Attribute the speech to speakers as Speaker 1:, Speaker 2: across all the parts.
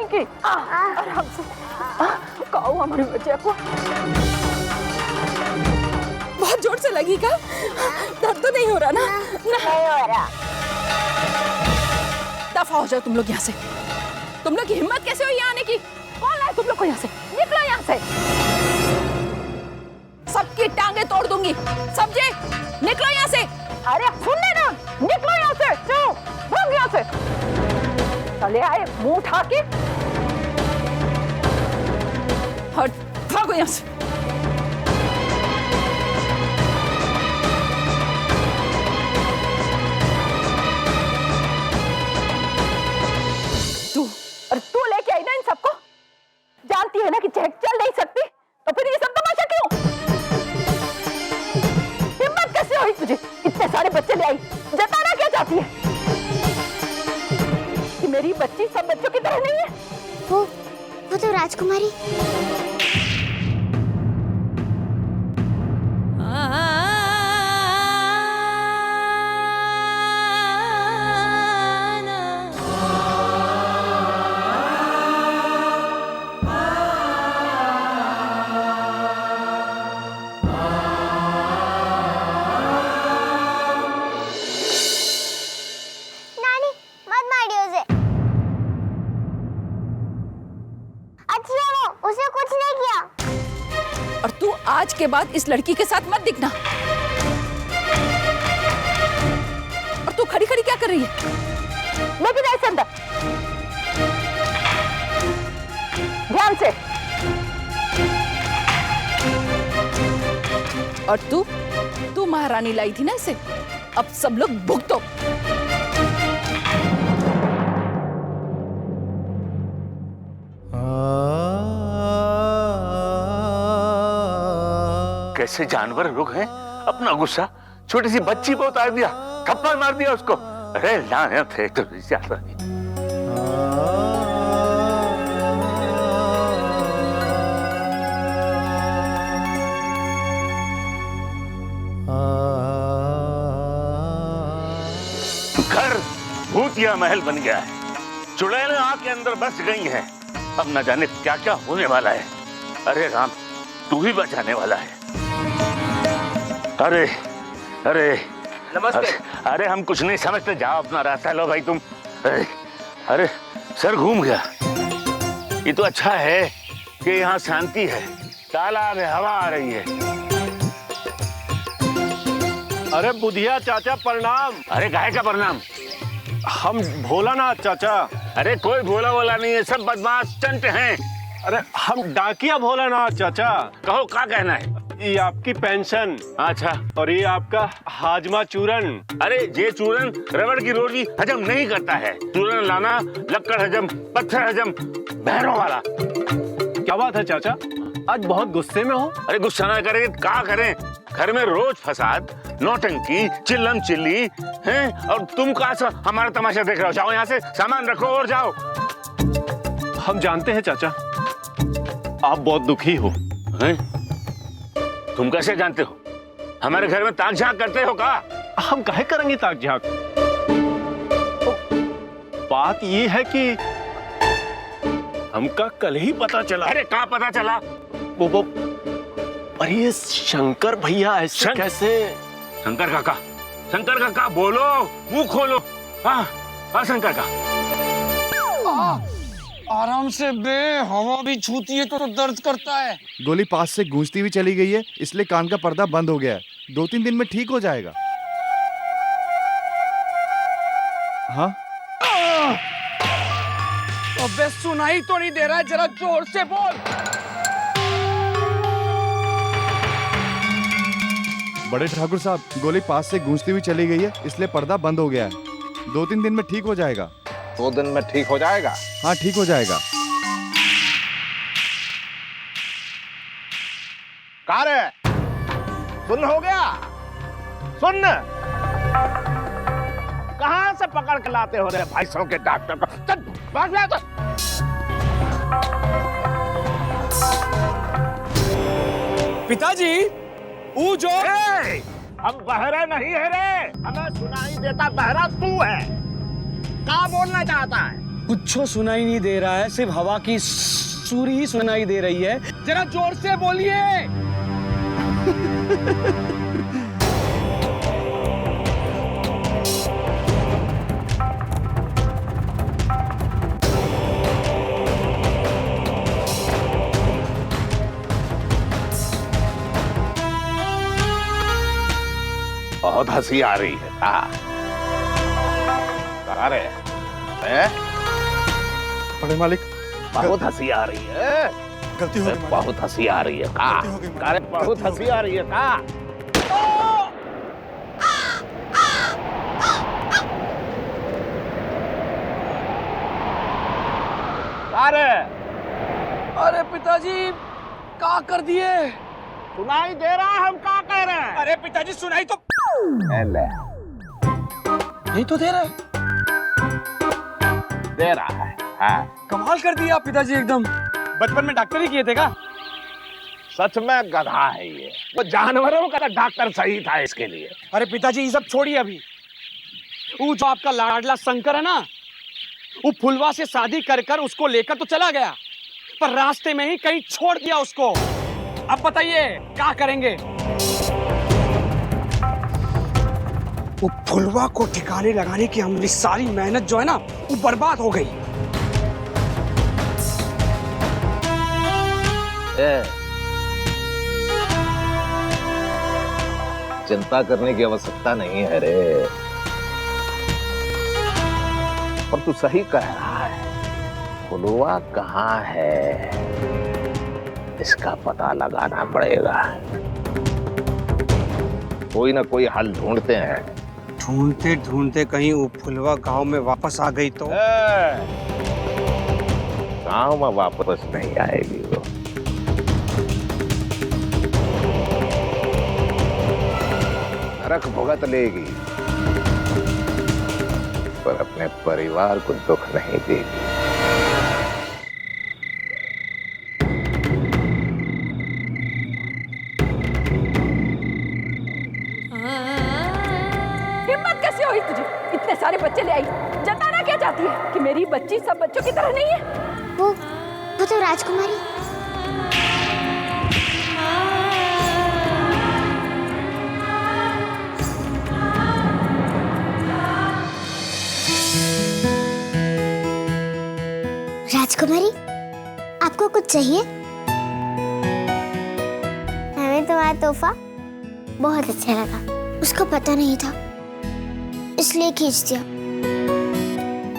Speaker 1: की आराम से कहो हमारे बच्चे को बहुत जोर से लगी का? दर्द तो नहीं हो रहा ना?
Speaker 2: नहीं हो रहा।
Speaker 1: दफा हो जाओ तुम लोग यहाँ से। तुम लोग की हिम्मत कैसे हुई यहाँ आने की? कौन लाया तुम लोग को यहाँ से? निकलो यहाँ से। सबकी टांगे तोड़ दूंगी, समझे? निकलो यहाँ से। अरे सुनने ना, निकलो यहाँ से। चलो भाग यहाँ से। चले आए मुंह उठा के। हट, भागो यहाँ से। तू लेके आई ना इन सबको? जानती है ना कि चल नहीं सकती, तो फिर ये सब तमाशा क्यों? हिम्मत कैसे हुई तुझे? इतने सारे बच्चे ले आई, जताना क्या चाहती है? कि मेरी बच्ची सब बच्चों की तरह नहीं है?
Speaker 2: वो तो राजकुमारी। उसे कुछ नहीं किया।
Speaker 1: और तू आज के बाद इस लड़की के साथ मत दिखना। और तू खड़ी खड़ी क्या कर रही है? लेकिन ऐसे अंदर ध्यान से। और तू महारानी लाई थी ना इसे, अब सब लोग भुगतो।
Speaker 3: कैसे जानवर लोग हैं, अपना गुस्सा छोटी सी बच्ची पे उतार दिया, थप्पड़ मार दिया उसको। अरे लानत है तो ज्यादा नहीं। घर भूतिया महल बन गया है, चुड़ैलें आके अंदर बस गई हैं। अब न जाने क्या क्या होने वाला है। अरे राम, तू ही बचाने वाला है। अरे अरे नमस्ते। अरे हम कुछ नहीं समझते, जाओ अपना रास्ता लो भाई तुम। अरे सर घूम गया। ये तो अच्छा है कि यहाँ शांति है, तालाब है, हवा आ रही है।
Speaker 4: अरे बुधिया चाचा प्रणाम।
Speaker 3: अरे काहे का प्रणाम?
Speaker 4: हम भोलानाथ चाचा।
Speaker 3: अरे कोई भोला वोला नहीं है, सब बदमाश चंट हैं।
Speaker 4: अरे हम डाकिया भोलानाथ चाचा।
Speaker 3: कहो क्या कहना है?
Speaker 4: ये आपकी पेंशन।
Speaker 3: अच्छा।
Speaker 4: और ये आपका हाजमा चूरन।
Speaker 3: अरे ये चूरन रबड़ की रोटी हजम नहीं करता है। चूरन लाना लक्कड़ हजम, पत्थर हजम, बहरों वाला।
Speaker 4: क्या बात है चाचा, आज बहुत गुस्से में हो?
Speaker 3: अरे गुस्सा ना करें क्या करें? घर में रोज फसाद, नौटंकी, चिल्लम चिल्ली हैं, और तुम कहाँ से हमारा तमाशा देख रहे हो? जाओ यहाँ से, सामान रखो और जाओ।
Speaker 4: हम जानते हैं चाचा, आप बहुत दुखी हो।
Speaker 3: हैं? तुम कैसे जानते हो? हमारे घर में ताक झांक करते हो का?
Speaker 4: हम काहे करेंगे ताक झांक? तो बात ये है कि हमका कल ही पता चला।
Speaker 3: अरे कहाँ पता चला?
Speaker 4: वो अरे ये शंकर भैया ऐसे कैसे?
Speaker 3: शंकर काका बोलो, मुंह खोलो। हाँ शंकर का।
Speaker 5: आराम से बे, हवा भी छूती है तो दर्द करता है।
Speaker 6: गोली पास से गूंजती हुई चली गई है, इसलिए कान का पर्दा बंद हो गया है। 2-3 दिन में ठीक हो जाएगा। हाँ
Speaker 5: अबे सुनाई तो नहीं दे रहा है, जरा जोर से बोल।
Speaker 6: बड़े ठाकुर साहब, गोली पास से गूंजती हुई चली गई है, इसलिए पर्दा बंद हो गया है। 2-3 दिन में ठीक हो जाएगा।
Speaker 7: 2 दिन में ठीक हो जाएगा?
Speaker 6: हाँ ठीक हो जाएगा।
Speaker 7: कहाँ रे? सुन हो गया? सुन, कहाँ से पकड़ के लाते हो रे भाई सौ के डॉक्टर को? चल भाग ले। तो
Speaker 5: पिताजी, वो जो
Speaker 7: हम बहरा नहीं है रे, हमें सुनाई देता बहरा तू है। क्या बोलना चाहता है?
Speaker 5: कुछ सुनाई नहीं दे रहा है, सिर्फ हवा की सुर ही सुनाई दे रही है। जरा जोर से बोलिए।
Speaker 7: बहुत हंसी आ रही है। अरे
Speaker 6: बड़े मालिक,
Speaker 7: बहुत हंसी आ रही है।
Speaker 6: गलती हो गई।
Speaker 7: बहुत हंसी आ रही है। अरे बहुत हंसी आ रही है।
Speaker 5: अरे पिताजी क्या कर दिए?
Speaker 7: सुनाई दे रहा है, हम क्या कह रहे हैं?
Speaker 5: अरे पिताजी सुनाई तो नहीं तो दे रहा है।
Speaker 7: दे रहा है। हाँ।
Speaker 5: कमाल कर दिया पिताजी एकदम। बचपन में डॉक्टर ही किए थे का?
Speaker 7: सच में गधा है ये। वो जानवरों का डॉक्टर सही था इसके लिए।
Speaker 5: अरे पिताजी ये सब छोड़िए अभी। वो जो आपका लाडला शंकर है ना, वो फुलवा से शादी कर कर उसको लेकर तो चला गया, पर रास्ते में ही कहीं छोड़ दिया उसको। अब बताइए क्या करेंगे? वो फुलवा को ठिकाने लगाने की हमारी सारी मेहनत जो है ना, वो बर्बाद हो गई।
Speaker 7: चिंता करने की आवश्यकता नहीं है रे। और तू सही कह रहा है। फुलवा कहाँ है, इसका पता लगाना पड़ेगा। कोई ना कोई हल ढूंढते हैं।
Speaker 5: ढूंढते ढूंढते कहीं वो फुलवा गांव में वापस आ गई तो?
Speaker 7: गांव में वापस नहीं आएगी वो। नरक भुगत लेगी, पर अपने परिवार को दुख नहीं देगी।
Speaker 1: हिम्मत कैसे हुई तुझे? इतने सारे बच्चे ले आई, जताना क्या चाहती है कि मेरी बच्ची सब बच्चों की तरह नहीं है?
Speaker 2: वो तो राजकुमारी। राजकुमारी, आपको कुछ चाहिए? हमें तुम्हारा तोहफा बहुत अच्छा लगा। उसको पता नहीं था, इसलिए खींच दिया।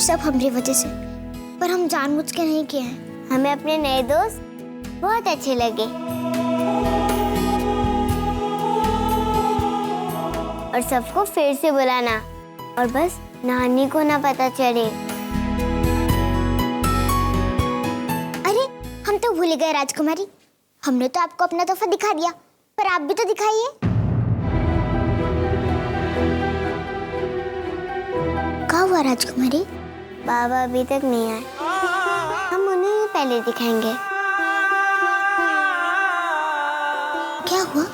Speaker 2: सब हमारी वजह से, पर हम जानबूझ के नहीं किए हैं। हमें अपने नए दोस्त बहुत अच्छे लगे और सबको फिर से बुलाना, और बस नानी को ना पता चले। अरे हम तो भूल गए राजकुमारी, हमने तो आपको अपना तोहफा दिखा दिया, पर आप भी तो दिखाइए। क्या हुआ राजकुमारी? बाबा अभी तक नहीं आए, हम उन्हें ही पहले दिखाएंगे। क्या हुआ?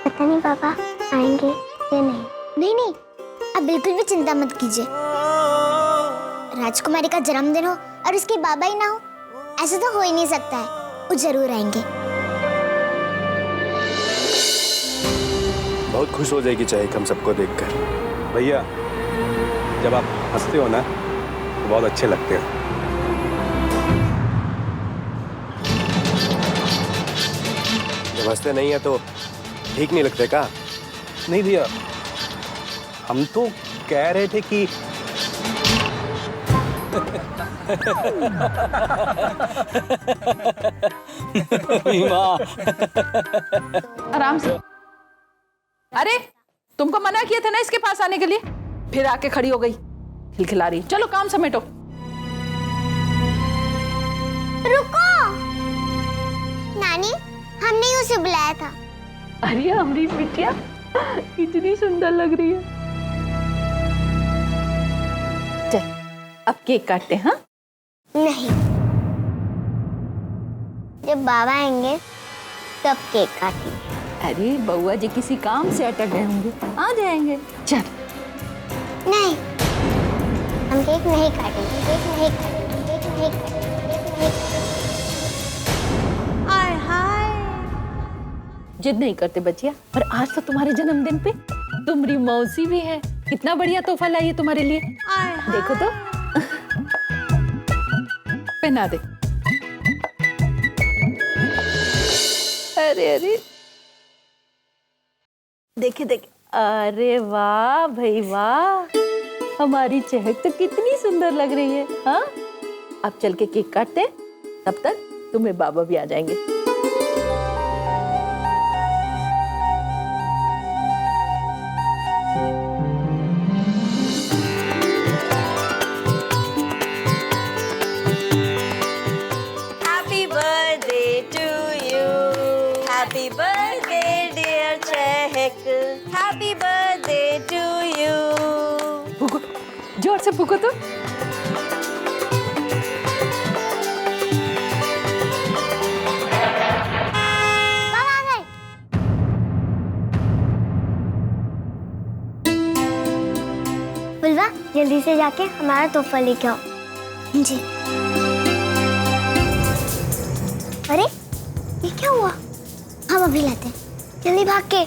Speaker 2: पता नहीं पापा आएंगे या नहीं। नहीं नहीं, आप बिल्कुल भी चिंता मत कीजिए। राजकुमारी का जन्मदिन हो और उसके बाबा ही ना हो, ऐसा तो हो ही नहीं सकता है। वो जरूर आएंगे।
Speaker 8: बहुत खुश हो जाएगी चहक हम सबको देखकर। भैया, जब आप हंसते हो ना तो बहुत अच्छे लगते हो। जब हंसते नहीं है तो ठीक नहीं लगते का? नहीं भैया, हम तो कह रहे थे कि
Speaker 1: आराम से। अरे तुमको मना किया था ना इसके पास आने के लिए, फिर आके खड़ी हो गई खिलखिला रही। चलो काम समेटो।
Speaker 2: रुको नानी, हमने ही उसे बुलाया था।
Speaker 1: अरे हमारी बिटिया कितनी सुंदर लग रही है। चल अब केक काटते हैं। हाँ
Speaker 2: नहीं, जब बाबा आएंगे तब केक काटेंगे।
Speaker 1: अरे बउआ जी किसी काम से अटक गए होंगे, आ जाएंगे। चल।
Speaker 2: नहीं, हम केक नहीं काटेंगे, केक नहीं काटेंगे, केक नहीं काटेंगे, केक नहीं काटेंगे।
Speaker 1: आय हाय, जिद नहीं करते बच्चिया। और आज तो तुम्हारे जन्मदिन पे तुम्हारी मौसी भी है। कितना बढ़िया तोहफा लाई है तुम्हारे लिए। देखो तो। पहना दे। अरे अरे, देखे देखे, अरे वाह भाई वाह, हमारी चहक तो कितनी सुंदर लग रही है। हाँ, अब चल के केक काटते हैं, तब तक तुम्हें बाबा भी आ जाएंगे।
Speaker 9: Happy birthday to you. Happy birthday, dear Chehak. Happy birthday to you.
Speaker 1: फूको, जोर से फूको तो।
Speaker 2: बाबा आ गए। बुलवा, जल्दी से जाके हमारा तोहफा लेके आओ। जी। अरे, ये क्या हुआ? हम अभी लाते हैं। जल्दी भाग के।